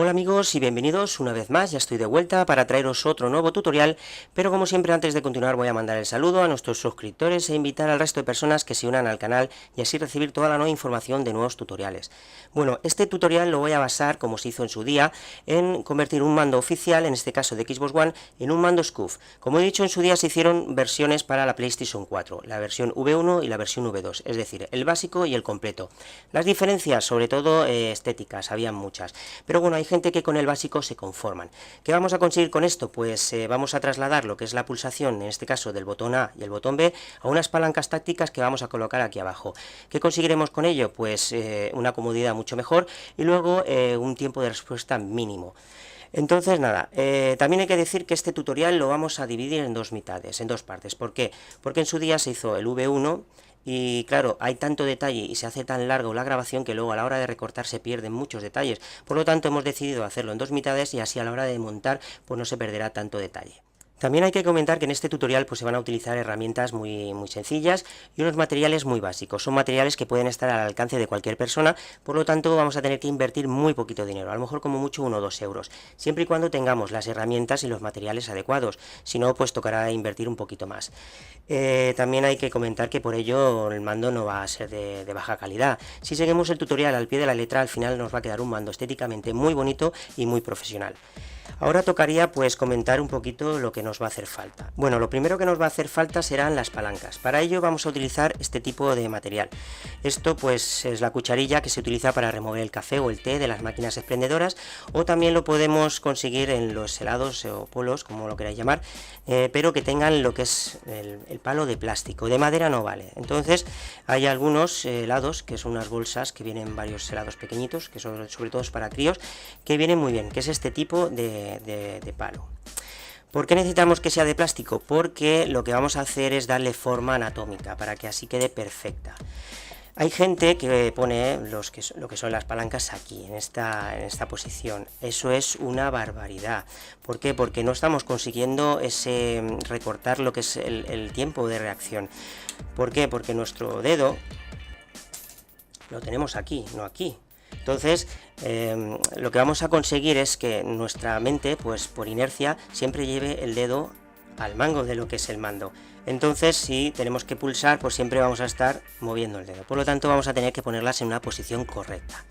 Hola amigos y bienvenidos una vez más, ya estoy de vuelta para traeros otro nuevo tutorial, pero como siempre antes de continuar voy a mandar el saludo a nuestros suscriptores e invitar al resto de personas que se unan al canal y así recibir toda la nueva información de nuevos tutoriales. Bueno, este tutorial lo voy a basar, como se hizo en su día, en convertir un mando oficial, en este caso de Xbox One, en un mando SCUF. Como he dicho, en su día se hicieron versiones para la PlayStation 4, la versión V1 y la versión V2, es decir, el básico y el completo. Las diferencias, sobre todo estéticas, habían muchas, pero bueno, hay gente que con el básico se conforman. ¿Qué vamos a conseguir con esto? Pues vamos a trasladar lo que es la pulsación, en este caso del botón A y el botón B, a unas palancas tácticas que vamos a colocar aquí abajo. ¿Qué conseguiremos con ello? Pues una comodidad mucho mejor y luego un tiempo de respuesta mínimo. Entonces nada, también hay que decir que este tutorial lo vamos a dividir en dos mitades, en dos partes. ¿Por qué? Porque en su día se hizo el V1 y claro, hay tanto detalle y se hace tan largo la grabación que luego a la hora de recortar se pierden muchos detalles. Por lo tanto hemos decidido hacerlo en dos mitades y así a la hora de montar pues no se perderá tanto detalle. También hay que comentar que en este tutorial pues, se van a utilizar herramientas muy sencillas y unos materiales muy básicos. Son materiales que pueden estar al alcance de cualquier persona, por lo tanto vamos a tener que invertir muy poquito dinero, a lo mejor como mucho 1 o 2 euros, siempre y cuando tengamos las herramientas y los materiales adecuados, si no pues tocará invertir un poquito más. También hay que comentar que por ello el mando no va a ser de baja calidad. Si seguimos el tutorial al pie de la letra, al final nos va a quedar un mando estéticamente muy bonito y muy profesional. Ahora tocaría pues comentar un poquito lo que nos va a hacer falta. Bueno, lo primero que nos va a hacer falta serán las palancas. Para ello vamos a utilizar este tipo de material. Esto pues es la cucharilla que se utiliza para remover el café o el té de las máquinas expendedoras, o también lo podemos conseguir en los helados o polos, como lo queráis llamar, pero que tengan lo que es el palo de plástico. De madera no vale. Entonces hay algunos helados que son unas bolsas que vienen varios helados pequeñitos, que son sobre todo para críos, que vienen muy bien, que es este tipo de palo. ¿Por qué necesitamos que sea de plástico? Porque lo que vamos a hacer es darle forma anatómica para que así quede perfecta. Hay gente que pone lo que son las palancas aquí, en esta posición. Eso es una barbaridad. ¿Por qué? Porque no estamos consiguiendo recortar lo que es el tiempo de reacción. ¿Por qué? Porque nuestro dedo lo tenemos aquí, no aquí. Entonces, lo que vamos a conseguir es que nuestra mente, pues por inercia, siempre lleve el dedo al mango de lo que es el mando. Entonces, si tenemos que pulsar, pues siempre vamos a estar moviendo el dedo. Por lo tanto, vamos a tener que ponerlas en una posición correcta.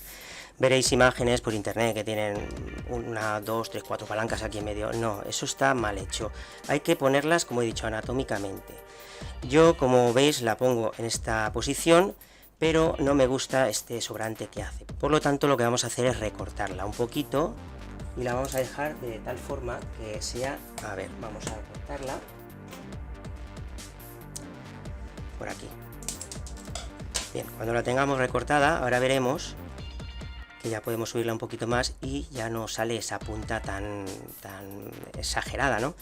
Veréis imágenes por internet que tienen 1, 2, 3, 4 palancas aquí en medio. No, eso está mal hecho. Hay que ponerlas, como he dicho, anatómicamente. Yo, como veis, la pongo en esta posición, pero no me gusta este sobrante que hace. Por lo tanto, lo que vamos a hacer es recortarla un poquito y la vamos a dejar de tal forma que sea... A ver, vamos a recortarla por aquí. Bien, cuando la tengamos recortada, ahora veremos que ya podemos subirla un poquito más y ya no sale esa punta tan exagerada, ¿no?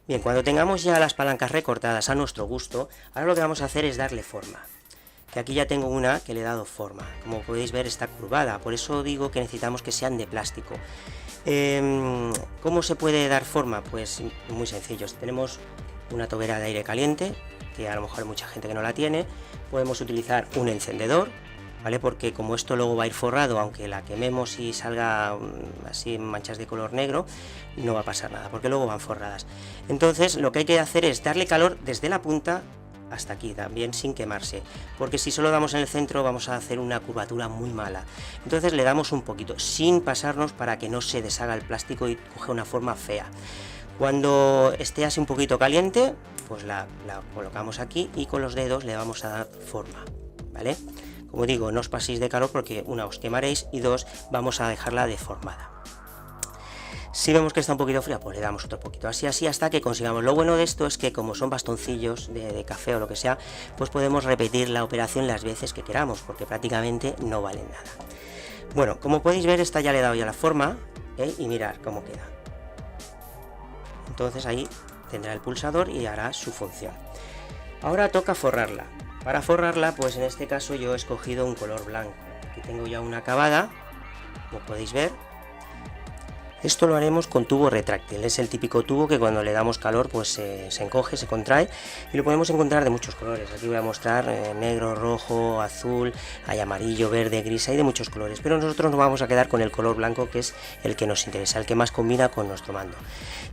Bien, cuando tengamos ya las palancas recortadas a nuestro gusto, ahora lo que vamos a hacer es darle forma. Que aquí ya tengo una que le he dado forma, como podéis ver está curvada, por eso digo que necesitamos que sean de plástico. ¿Cómo se puede dar forma? Pues muy sencillo, tenemos una tobera de aire caliente, que a lo mejor hay mucha gente que no la tiene, podemos utilizar un encendedor, ¿vale? Porque como esto luego va a ir forrado, aunque la quememos y salga así manchas de color negro, no va a pasar nada, porque luego van forradas. Entonces lo que hay que hacer es darle calor desde la punta hasta aquí, también sin quemarse, porque si solo damos en el centro vamos a hacer una curvatura muy mala. Entonces le damos un poquito, sin pasarnos, para que no se deshaga el plástico y coge una forma fea. Cuando esté así un poquito caliente, pues la colocamos aquí y con los dedos le vamos a dar forma, ¿vale? Como digo, no os paséis de calor porque 1, os quemaréis y 2, vamos a dejarla deformada. Si vemos que está un poquito fría, pues le damos otro poquito, así hasta que consigamos. Lo bueno de esto es que como son bastoncillos de café o lo que sea, pues podemos repetir la operación las veces que queramos, porque prácticamente no valen nada. Bueno, como podéis ver, esta ya le he dado ya la forma, y mirad cómo queda. Entonces ahí tendrá el pulsador y hará su función. Ahora toca forrarla. Para forrarla, pues en este caso yo he escogido un color blanco. Aquí tengo ya una acabada, como podéis ver. Esto lo haremos con tubo retráctil, es el típico tubo que cuando le damos calor pues se encoge, se contrae, y lo podemos encontrar de muchos colores. Aquí voy a mostrar negro, rojo, azul, hay amarillo, verde, gris, hay de muchos colores, pero nosotros nos vamos a quedar con el color blanco, que es el que nos interesa, el que más combina con nuestro mando.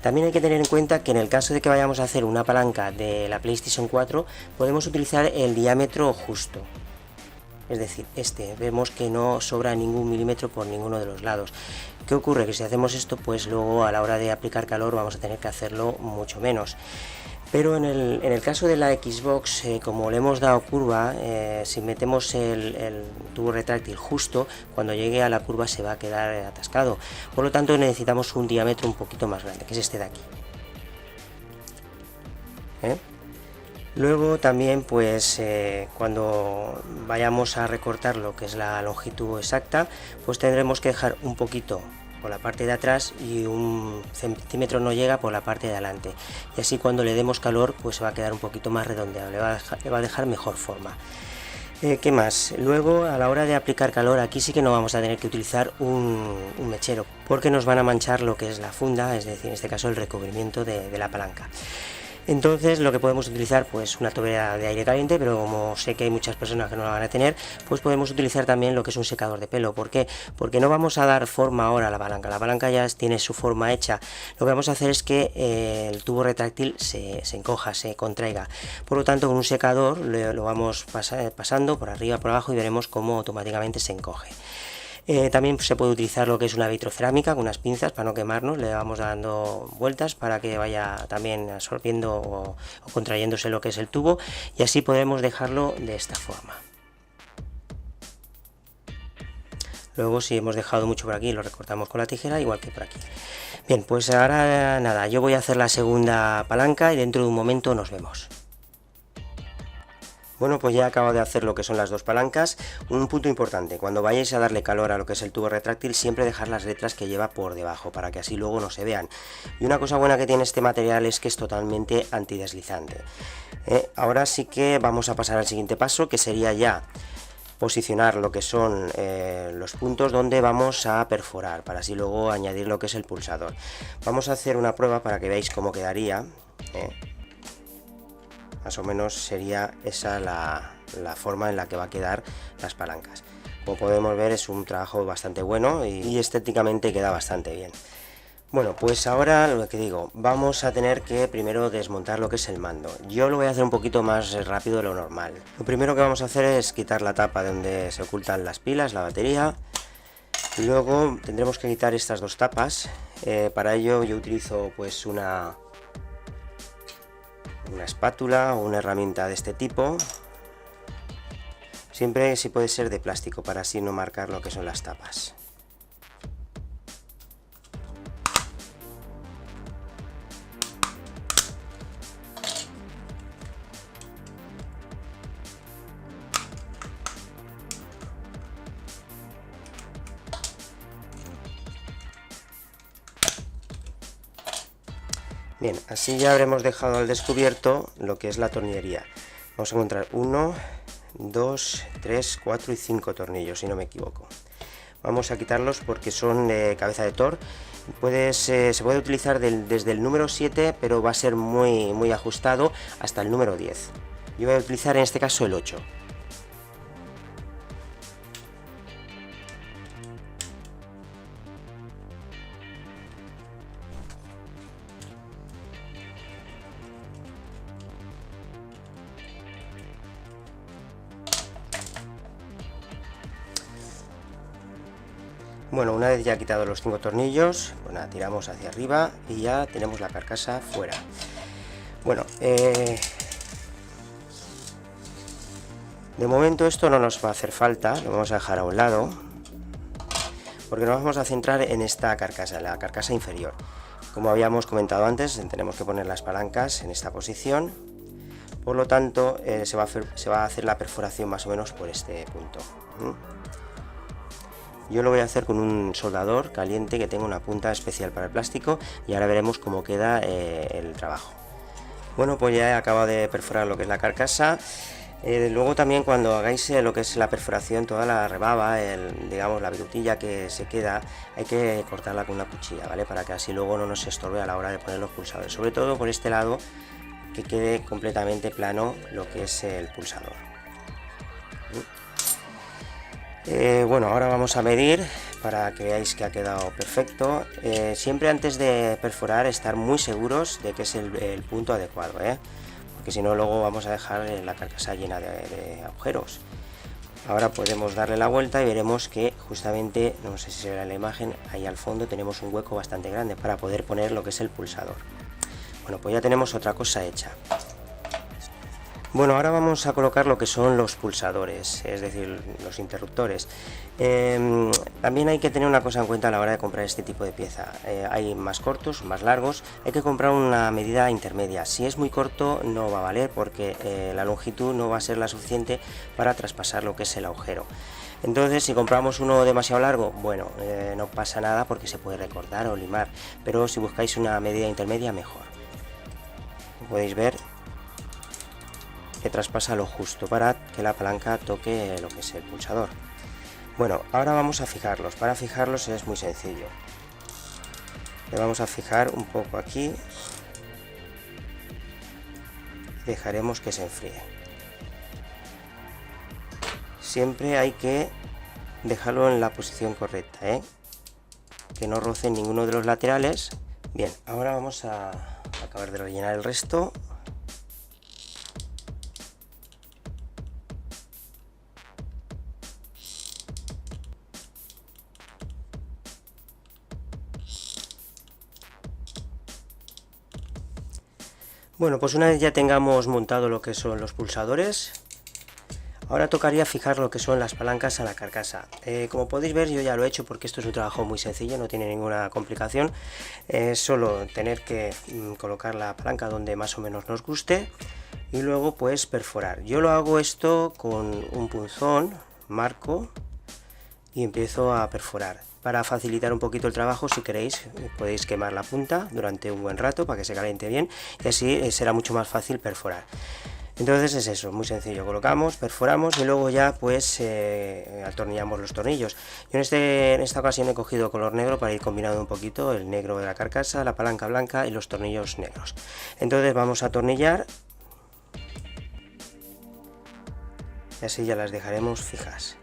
También hay que tener en cuenta que en el caso de que vayamos a hacer una palanca de la PlayStation 4 podemos utilizar el diámetro justo. Es decir, vemos que no sobra ningún milímetro por ninguno de los lados. ¿Qué ocurre? Que si hacemos esto, pues luego a la hora de aplicar calor vamos a tener que hacerlo mucho menos. Pero en el caso de la Xbox, como le hemos dado curva, si metemos el tubo retráctil justo, cuando llegue a la curva se va a quedar atascado. Por lo tanto necesitamos un diámetro un poquito más grande, que es este de aquí. Luego también pues cuando vayamos a recortar lo que es la longitud exacta, pues tendremos que dejar un poquito por la parte de atrás y un centímetro no llega por la parte de adelante, y así cuando le demos calor pues va a quedar un poquito más redondeado, le va a dejar mejor forma. ¿Qué más? Luego a la hora de aplicar calor, aquí sí que no vamos a tener que utilizar un mechero, porque nos van a manchar lo que es la funda, es decir, en este caso el recubrimiento de la palanca. Entonces lo que podemos utilizar, pues una tobera de aire caliente, pero como sé que hay muchas personas que no la van a tener, pues podemos utilizar también lo que es un secador de pelo. ¿Por qué? Porque no vamos a dar forma ahora a la palanca ya tiene su forma hecha. Lo que vamos a hacer es que el tubo retráctil se encoja, se contraiga. Por lo tanto, con un secador lo vamos pasando por arriba, por abajo, y veremos cómo automáticamente se encoge. También se puede utilizar lo que es una vitrocerámica con unas pinzas para no quemarnos, le vamos dando vueltas para que vaya también absorbiendo o contrayéndose lo que es el tubo, y así podemos dejarlo de esta forma. Luego, si hemos dejado mucho por aquí, lo recortamos con la tijera, igual que por aquí. Bien, pues ahora nada, yo voy a hacer la segunda palanca y dentro de un momento nos vemos. Bueno, pues ya acabo de hacer lo que son las dos palancas. Un punto importante: cuando vayáis a darle calor a lo que es el tubo retráctil, siempre dejar las letras que lleva por debajo, para que así luego no se vean. Y una cosa buena que tiene este material es que es totalmente antideslizante. Ahora sí que vamos a pasar al siguiente paso, que sería ya posicionar lo que son los puntos donde vamos a perforar, para así luego añadir lo que es el pulsador. Vamos a hacer una prueba para que veáis cómo quedaría. Más o menos sería esa la forma en la que va a quedar las palancas. Como podemos ver, es un trabajo bastante bueno y estéticamente queda bastante bien. Bueno, pues ahora lo que digo, vamos a tener que primero desmontar lo que es el mando. Yo lo voy a hacer un poquito más rápido de lo normal. Lo primero que vamos a hacer es quitar la tapa donde se ocultan las pilas, la batería. Luego tendremos que quitar estas dos tapas. Para ello yo utilizo pues una espátula o una herramienta de este tipo, siempre si puede ser de plástico, para así no marcar lo que son las tapas. Bien, así ya habremos dejado al descubierto lo que es la tornillería. Vamos a encontrar 1, 2, 3, 4 y 5 tornillos, si no me equivoco. Vamos a quitarlos porque son de cabeza de Thor. Se puede utilizar desde el número 7, pero va a ser muy ajustado, hasta el número 10. Yo voy a utilizar en este caso el 8. Bueno, una vez ya quitado los 5 tornillos, pues nada, tiramos hacia arriba y ya tenemos la carcasa fuera. Bueno, de momento esto no nos va a hacer falta, lo vamos a dejar a un lado, porque nos vamos a centrar en esta carcasa, la carcasa inferior. Como habíamos comentado antes, tenemos que poner las palancas en esta posición, por lo tanto se va a hacer la perforación más o menos por este punto. Yo lo voy a hacer con un soldador caliente que tengo una punta especial para el plástico, y ahora veremos cómo queda el trabajo. Bueno, pues ya he acabado de perforar lo que es la carcasa. Luego también cuando hagáis lo que es la perforación, toda la rebaba, digamos la virutilla que se queda, hay que cortarla con una cuchilla, ¿vale? Para que así luego no nos estorbe a la hora de poner los pulsadores, sobre todo por este lado, que quede completamente plano lo que es el pulsador. Bueno, ahora vamos a medir para que veáis que ha quedado perfecto. Siempre antes de perforar estar muy seguros de que es el punto adecuado, porque si no luego vamos a dejar la carcasa llena de agujeros. Ahora podemos darle la vuelta y veremos que justamente, no sé si se verá en la imagen, ahí al fondo tenemos un hueco bastante grande para poder poner lo que es el pulsador. Bueno, pues ya tenemos otra cosa hecha. Bueno, ahora vamos a colocar lo que son los pulsadores, es decir, los interruptores. También hay que tener una cosa en cuenta a la hora de comprar este tipo de pieza. Hay más cortos, más largos, hay que comprar una medida intermedia. Si es muy corto no va a valer porque la longitud no va a ser la suficiente para traspasar lo que es el agujero. Entonces, si compramos uno demasiado largo, bueno, no pasa nada porque se puede recortar o limar, pero si buscáis una medida intermedia, mejor. Como podéis ver, que traspasa lo justo para que la palanca toque lo que es el pulsador. Bueno, ahora vamos a fijarlos. Para fijarlos es muy sencillo. Le vamos a fijar un poco aquí. Dejaremos que se enfríe. Siempre hay que dejarlo en la posición correcta, que no roce ninguno de los laterales. Bien, ahora vamos a acabar de rellenar el resto. Bueno, pues una vez ya tengamos montado lo que son los pulsadores, ahora tocaría fijar lo que son las palancas a la carcasa. Como podéis ver, yo ya lo he hecho porque esto es un trabajo muy sencillo, no tiene ninguna complicación. Es solo tener que colocar la palanca donde más o menos nos guste y luego pues perforar. Yo lo hago esto con un punzón, marco y empiezo a perforar. Para facilitar un poquito el trabajo, si queréis, podéis quemar la punta durante un buen rato para que se caliente bien y así será mucho más fácil perforar. Entonces es eso, muy sencillo, colocamos, perforamos y luego ya pues atornillamos los tornillos. Yo en esta ocasión he cogido color negro para ir combinando un poquito el negro de la carcasa, la palanca blanca y los tornillos negros. Entonces vamos a atornillar y así ya las dejaremos fijas.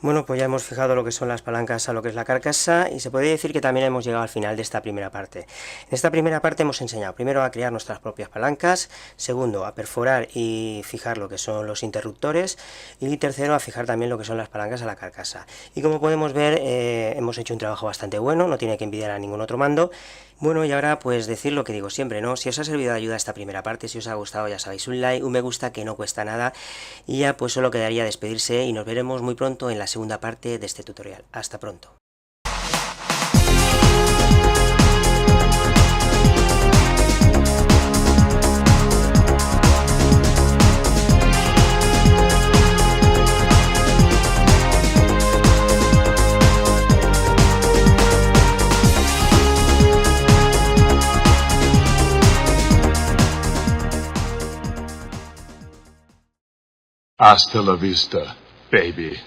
Bueno, pues ya hemos fijado lo que son las palancas a lo que es la carcasa y se podría decir que también hemos llegado al final de esta primera parte. En esta primera parte hemos enseñado primero a crear nuestras propias palancas, segundo a perforar y fijar lo que son los interruptores y tercero a fijar también lo que son las palancas a la carcasa. Y como podemos ver hemos hecho un trabajo bastante bueno, no tiene que envidiar a ningún otro mando. Bueno, y ahora pues decir lo que digo siempre, ¿no? Si os ha servido de ayuda esta primera parte, si os ha gustado ya sabéis, un like, un me gusta que no cuesta nada y ya pues solo quedaría despedirse y nos veremos muy pronto en la segunda parte de este tutorial. Hasta pronto. Hasta la vista, baby.